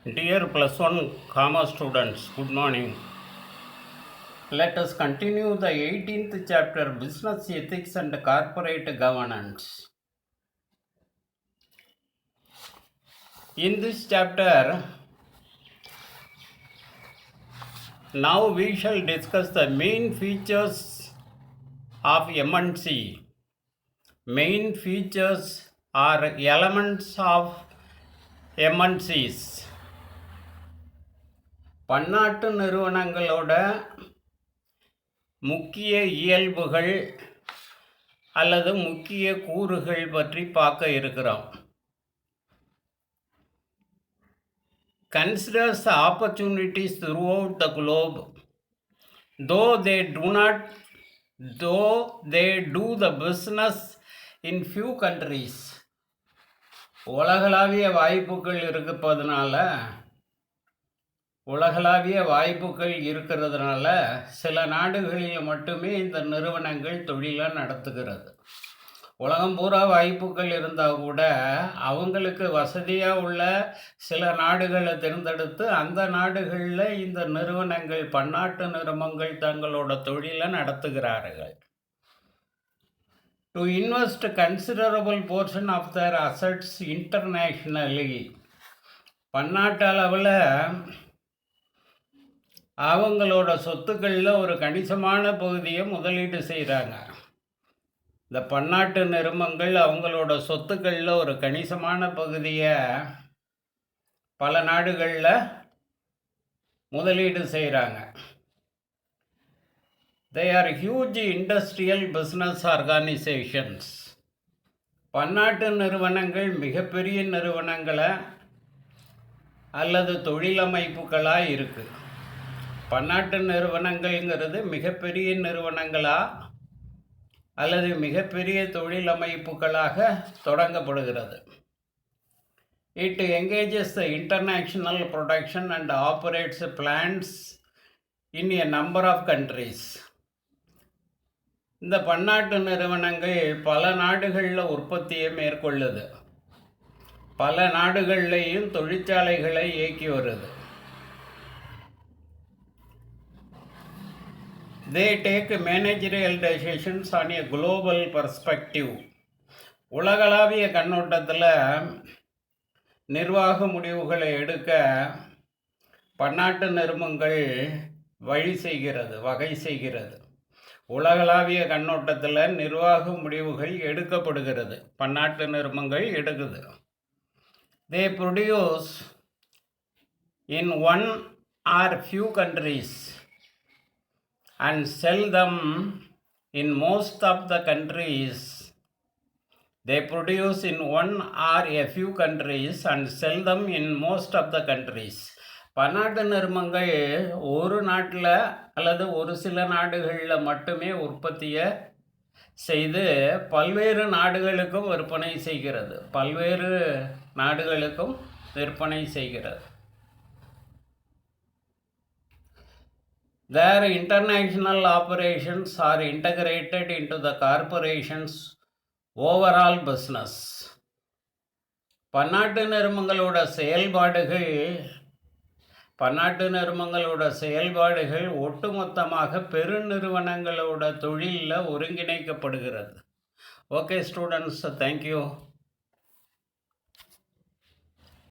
Dear plus one comma students, good morning. Let us continue the 18th chapter, Business Ethics and Corporate Governance. In this chapter, now we shall discuss the main features of MNC. Main features are elements of MNCs. பன்னாட்டு நிறுவனங்களோட முக்கிய இயல்புகள் அல்லது முக்கிய கூறுகள் பற்றி பார்க்க இருக்கிறோம். Considers the opportunities throughout the globe, though they do the business in few countries. உலகளாவிய வாய்ப்புகள் இருக்கிறதுனால சில நாடுகளில் மட்டுமே இந்த நிறுவனங்கள் தொழிலை நடத்துகிறது. உலகம் பூரா வாய்ப்புகள் இருந்தால் கூட அவங்களுக்கு வசதியாக உள்ள சில நாடுகளை தேர்ந்தெடுத்து அந்த நாடுகளில் இந்த நிறுவனங்கள் பன்னாட்டு நிறுவனங்கள் தங்களோட தொழிலை நடத்துகிறார்கள். To invest considerable portion of their assets internationally, பன்னாட்டு அளவில் அவங்களோட சொத்துக்களில் ஒரு கணிசமான பகுதியை முதலீடு செய்கிறாங்க. இந்த பன்னாட்டு நிறுவனங்கள் அவங்களோட சொத்துக்களில் ஒரு கணிசமான பகுதியை பல நாடுகளில் முதலீடு செய்கிறாங்க. They are huge industrial business organizations. பன்னாட்டு நிறுவனங்கள் மிகப்பெரிய நிறுவனங்களை அல்லது தொழிலமைப்புகளாக இருக்குது. பன்னாட்டு நிறுவனங்கள்ங்கிறது மிகப்பெரிய நிறுவனங்களா அல்லது மிகப்பெரிய தொழிலமைப்புகளாக தொடங்கப்படுகிறது. It engages the international production and operates plants in a number of countries. இந்த பன்னாட்டு நிறுவனங்கள் பல நாடுகளில் உற்பத்தியை மேற்கொள்ளுது, பல நாடுகள்லேயும் தொழிற்சாலைகளை இயக்கி வருது. They take managerial decisions on a global perspective. உலகளாவிய கண்ணோட்டத்தில் நிர்வாக முடிவுகளை எடுக்க பன்னாட்டு நிறுவனங்கள் வகை செய்கிறது. உலகளாவிய கண்ணோட்டத்தில் நிர்வாக முடிவுகள் எடுக்கப்படுகிறது, பன்னாட்டு நிறுவனங்கள் எடுக்குது. They produce in one or few countries and sell them in most of the countries. They produce in one or a few countries and sell them in most of the countries. பன்னாட்டு நிறுவனங்கள் ஒரு நாட்டில் அல்லது ஒரு சில நாடுகளில் மட்டுமே உற்பத்தியை செய்து பல்வேறு நாடுகளுக்கும் விற்பனை செய்கிறது. Their international operations are integrated into the corporation's overall business. பன்னாட்டு நிறுவனங்களோட செயல்பாடுகள் ஒட்டுமொத்தமாக பெருநிறுவனங்களோட தொழிலில் ஒருங்கிணைக்கப்படுகிறது. Okay students, thank you.